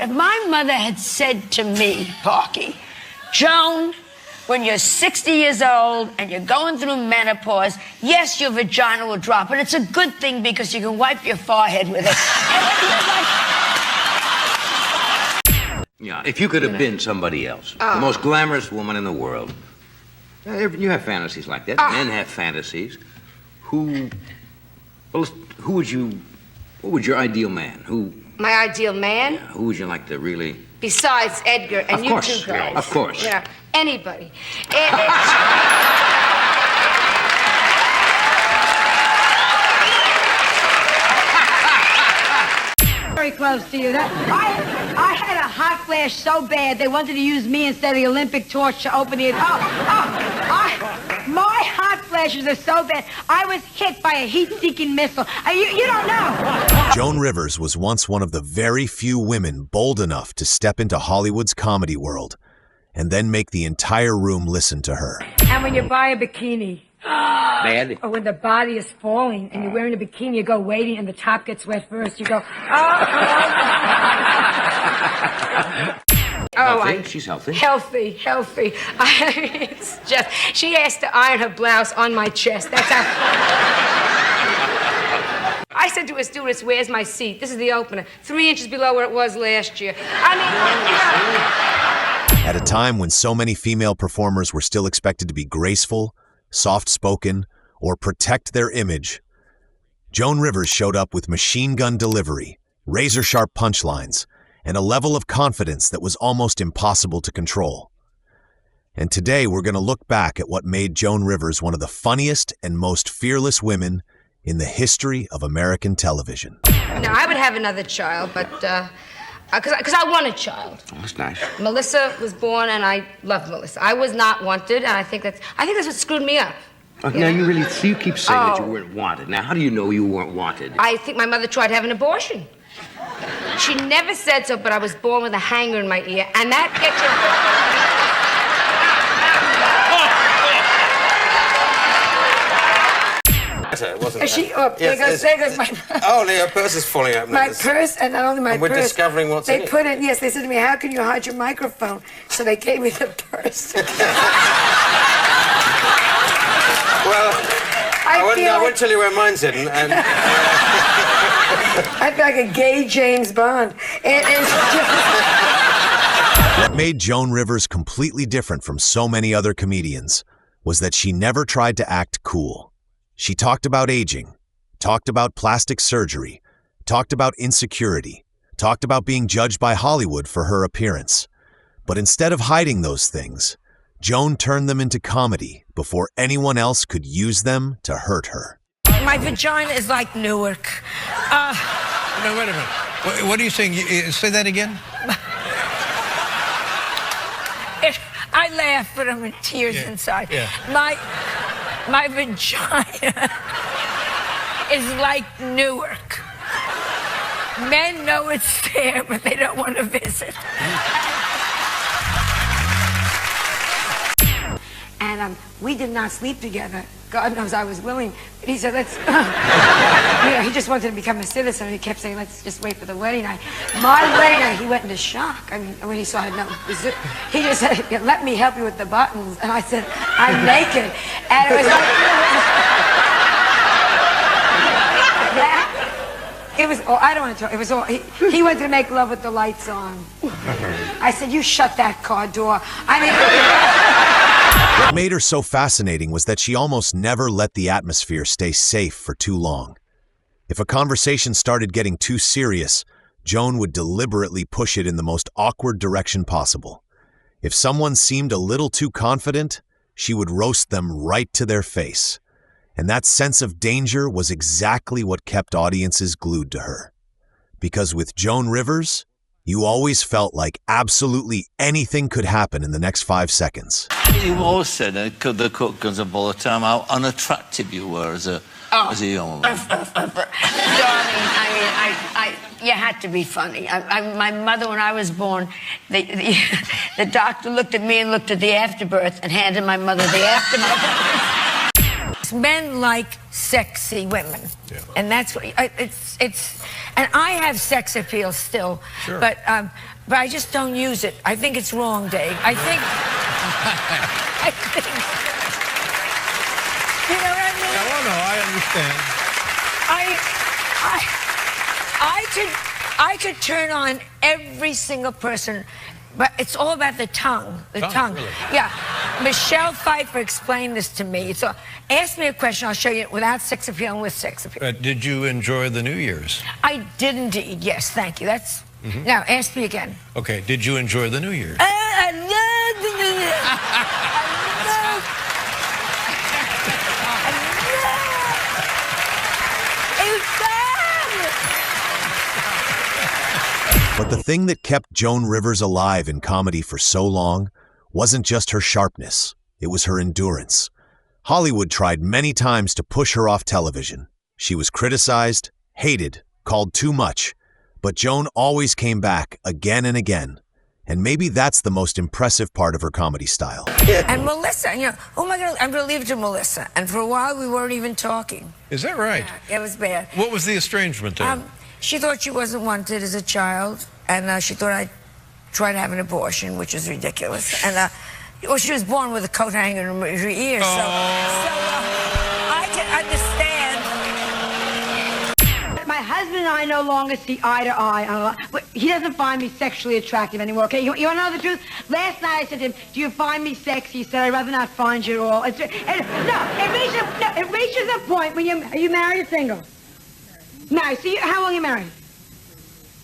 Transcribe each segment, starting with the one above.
if my mother had said to me, Parky, Joan, when you're 60 years old and you're going through menopause, yes, your vagina will drop, but it's a good thing because you can wipe your forehead with it. Yeah, if you could have been somebody else, the most glamorous woman in the world, you have fantasies like that. Men have fantasies. What would your ideal man? My ideal man? Yeah, who would you like to really... Besides Edgar and you two guys. Yeah, of course. Yeah, anybody. Very close to you. I had a hot flash so bad they wanted to use me instead of the Olympic torch to open it. My hot flashes are so bad. I was hit by a heat-seeking missile. You don't know. Joan Rivers was once one of the very few women bold enough to step into Hollywood's comedy world and then make the entire room listen to her. And when you buy a bikini, Bad? or when the body is falling and you're wearing a bikini, you go wading and the top gets wet first, you go, Healthy? She's healthy. Healthy. It's just, she asked to iron her blouse on my chest. That's how... I said to her stewardess, where's my seat? This is the opener. 3 inches below where it was last year. At a time when so many female performers were still expected to be graceful, soft-spoken, or protect their image, Joan Rivers showed up with machine gun delivery, razor-sharp punchlines, and a level of confidence that was almost impossible to control. And today we're going to look back at what made Joan Rivers one of the funniest and most fearless women in the history of American television. Now, I would have another child, but, because I want a child. Oh, that's nice. Melissa was born, and I love Melissa. I was not wanted, and I think that's what screwed me up. Now, you keep saying that you weren't wanted. Now, how do you know you weren't wanted? I think my mother tried to have an abortion. She never said so, but I was born with a hanger in my ear, and that gets you... It wasn't. she, there goes my... Oh, your purse is falling out. My purse, and not only my and we're purse. discovering what's in it. They put it, yes, they said to me, how can you hide your microphone? So they gave me the purse. Well, I won't tell you where mine's hidden, and... I feel like a gay James Bond. What made Joan Rivers completely different from so many other comedians was that she never tried to act cool. She talked about aging, talked about plastic surgery, talked about insecurity, talked about being judged by Hollywood for her appearance. But instead of hiding those things, Joan turned them into comedy before anyone else could use them to hurt her. My vagina is like Newark. No, wait a minute. What are you saying? Say that again? I laugh, but I'm in tears inside. Yeah. My vagina is like Newark. Men know it's there, but they don't want to visit. And we did not sleep together. God knows I was willing. But he said, let's... he just wanted to become a citizen. He kept saying, let's just wait for the wedding night. My wedding night, he went into shock. I mean, when he saw it, he just said, let me help you with the buttons. And I said, I'm naked. And it was like... It was all, I don't want to talk, it was all, he wanted to make love with the lights on. I said, you shut that car door. I mean... What made her so fascinating was that she almost never let the atmosphere stay safe for too long. If a conversation started getting too serious, Joan would deliberately push it in the most awkward direction possible. If someone seemed a little too confident, she would roast them right to their face. And that sense of danger was exactly what kept audiences glued to her. Because with Joan Rivers, you always felt like absolutely anything could happen in the next 5 seconds. You've always said, the cook comes up all the time, how unattractive you were as a young woman. Darling, you had to be funny. My mother, when I was born, the doctor looked at me and looked at the afterbirth and handed my mother the afterbirth. Men like sexy women, and that's what it's. And I have sex appeal still, but I just don't use it. I think it's wrong, Dave. I think. You know what I mean? No, I understand. I could turn on every single person, but it's all about the tongue. The tongue. Really? Yeah. Michelle Pfeiffer explained this to me. So ask me a question, I'll show you without sex appeal and with sex appeal. Did you enjoy the New Year's? I did indeed, yes, thank you. That's now ask me again. Okay, did you enjoy the New Year's? I love the New Year. But the thing that kept Joan Rivers alive in comedy for so long wasn't just her sharpness, it was her endurance. Hollywood tried many times to push her off television. She was criticized, hated, called too much, but Joan always came back again and again. And maybe that's the most impressive part of her comedy style. And Melissa, you know, oh my God, I'm gonna leave it to Melissa. And for a while we weren't even talking. Is that right? Yeah, it was bad. What was the estrangement then? She thought she wasn't wanted as a child, and she thought I'd try to have an abortion, which is ridiculous. And well, she was born with a coat hanging in her ear, so I can understand. My husband and I no longer see eye to eye. He doesn't find me sexually attractive anymore, okay? You want to know the truth? Last night I said to him, do you find me sexy? He said, I'd rather not find you at all. It reaches a point when are you married or single? Married. So how long are you married?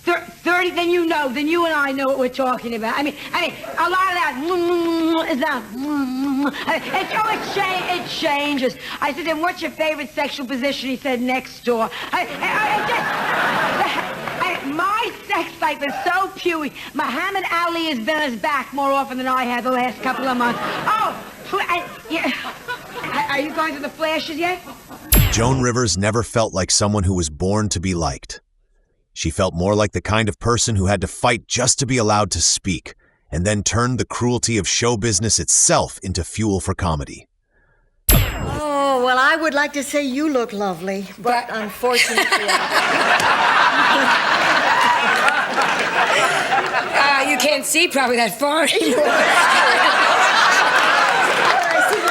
30, then you know, then you and I know what we're talking about. I mean, a lot of that is not. It changes. I said to him, what's your favorite sexual position? He said, next door. My sex life is so puny. Muhammad Ali has been on his back more often than I have the last couple of months. Are you going to the flashes yet? Joan Rivers never felt like someone who was born to be liked. She felt more like the kind of person who had to fight just to be allowed to speak, and then turned the cruelty of show business itself into fuel for comedy. Oh, well, I would like to say you look lovely, but unfortunately... You can't see probably that far anymore.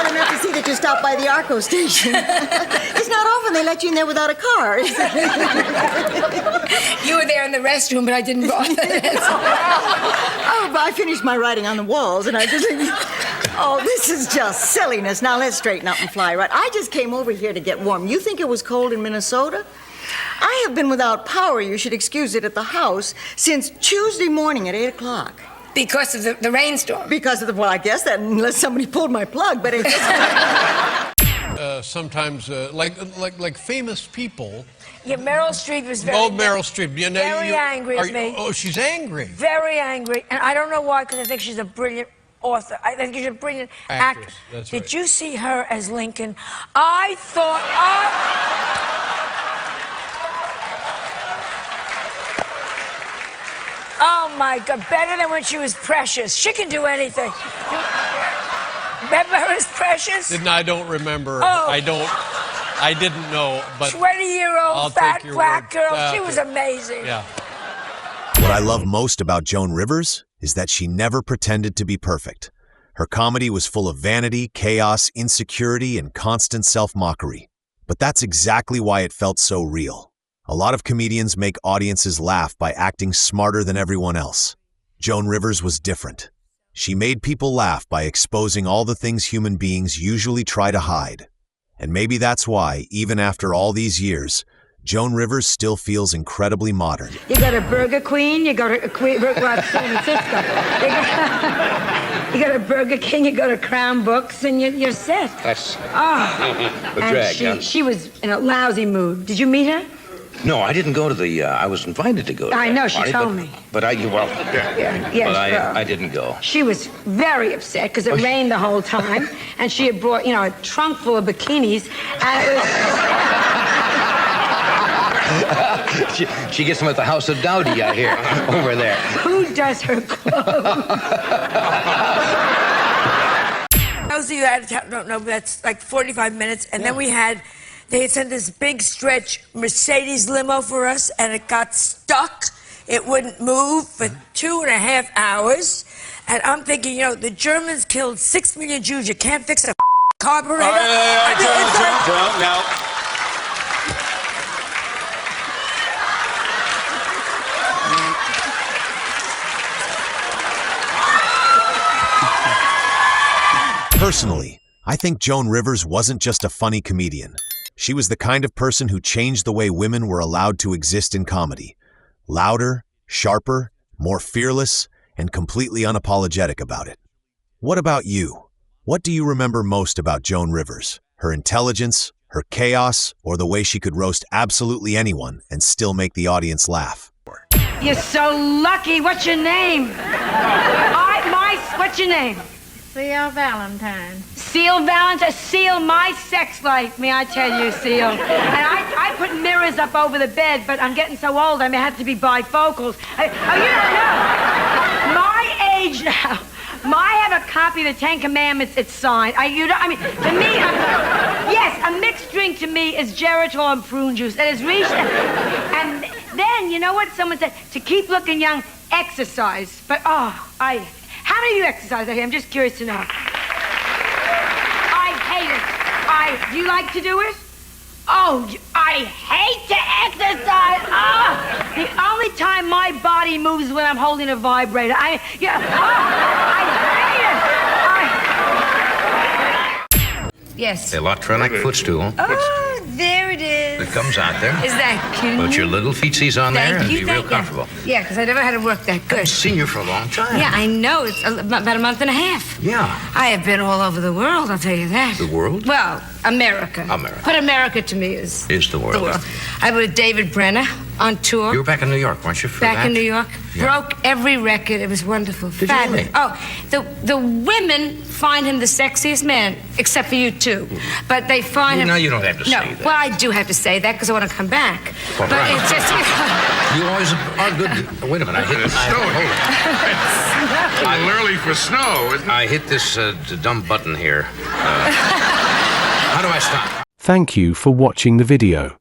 I meant to see that you stopped by the Arco station. It's not often they let you in there without a car. You were there in the restroom, but I didn't bother. Oh, but I finished my writing on the walls, and I just... Oh, this is just silliness. Now, let's straighten up and fly right. I just came over here to get warm. You think it was cold in Minnesota? I have been without power, you should excuse it, at the house since Tuesday morning at 8 o'clock. Because of the rainstorm. Because of the, well, I guess that, unless somebody pulled my plug, but it's... Sometimes, like famous people... Yeah, Meryl Streep is very... Oh, Meryl Streep. You know, very angry at me. Oh, she's angry. Very angry. And I don't know why, because I think she's a brilliant author. I think she's a brilliant actress. That's Did right. you see her as Lincoln? I thought... Oh, my God. Better than when she was Precious. She can do anything. Remember her as Precious? I don't remember. Oh. I didn't know, but... 20-year-old fat black girl. She was okay. amazing. Yeah. What I love most about Joan Rivers is that she never pretended to be perfect. Her comedy was full of vanity, chaos, insecurity, and constant self-mockery. But that's exactly why it felt so real. A lot of comedians make audiences laugh by acting smarter than everyone else. Joan Rivers was different. She made people laugh by exposing all the things human beings usually try to hide. And maybe that's why, even after all these years, Joan Rivers still feels incredibly modern. You got a Burger Queen, you got a Queen, well, San Francisco. You got a Burger King, you got a Crown Books, and you're set. That's Oh. the drag, huh? She was in a lousy mood. Did you meet her? No, I didn't go to the, I was invited to go to I that know, she party, told me. But I, well, Yes, but well. I didn't go. She was very upset because it rained the whole time, and she had brought, a trunk full of bikinis, and it was... She gets them at the House of Dowdy, I hear, over there. Who does her clothes? those of you out of town don't know, that's like 45 minutes. And then they had sent this big stretch Mercedes limo for us, and it got stuck. It wouldn't move for 2.5 hours. And I'm thinking, you know, the Germans killed 6 million Jews. You can't fix a carburetor. Now. Personally, I think Joan Rivers wasn't just a funny comedian. She was the kind of person who changed the way women were allowed to exist in comedy. Louder, sharper, more fearless, and completely unapologetic about it. What about you? What do you remember most about Joan Rivers? Her intelligence, her chaos, or the way she could roast absolutely anyone and still make the audience laugh? You're so lucky. What's your name? What's your name? Seal Valentine. Seal Valentine. Seal my sex life, may I tell you, Seal. And I put mirrors up over the bed, but I'm getting so old I may have to be bifocals. You don't know. My age now. I have a copy of the Ten Commandments. It's signed. To me, yes, a mixed drink to me is Geritol and prune juice. And it's reached. And then, you know what? Someone said, to keep looking young, exercise. But, how do you exercise? I'm just curious to know. I hate it. Do you like to do it? Oh, I hate to exercise. The only time my body moves is when I'm holding a vibrator. I hate it. Yes. Electronic footstool. Oh, there it is. It comes out there. Is that cute? Put your little feetsies on there and be real you. comfortable. Yeah, because I never had to work that good. I've seen you for a long time. Yeah, I know. It's about a month and a half. Yeah. I have been all over the world, I'll tell you that. The world? Well, America. America. But America to me is the world. The world. I was with David Brenner on tour. You were back in New York, weren't you, for Back that? in New York. Yeah. Broke every record. It was wonderful. Did you Fabulous. really? Oh, the women find him the sexiest man, except for you two. But they find him... No, you don't have to say that. Well, I do have to say that because I want to come back. Well, but right. it's just... You always are good. Wait a minute. I'm early for snow, isn't it? I hit this dumb button here. How do I stop? Thank you for watching the video.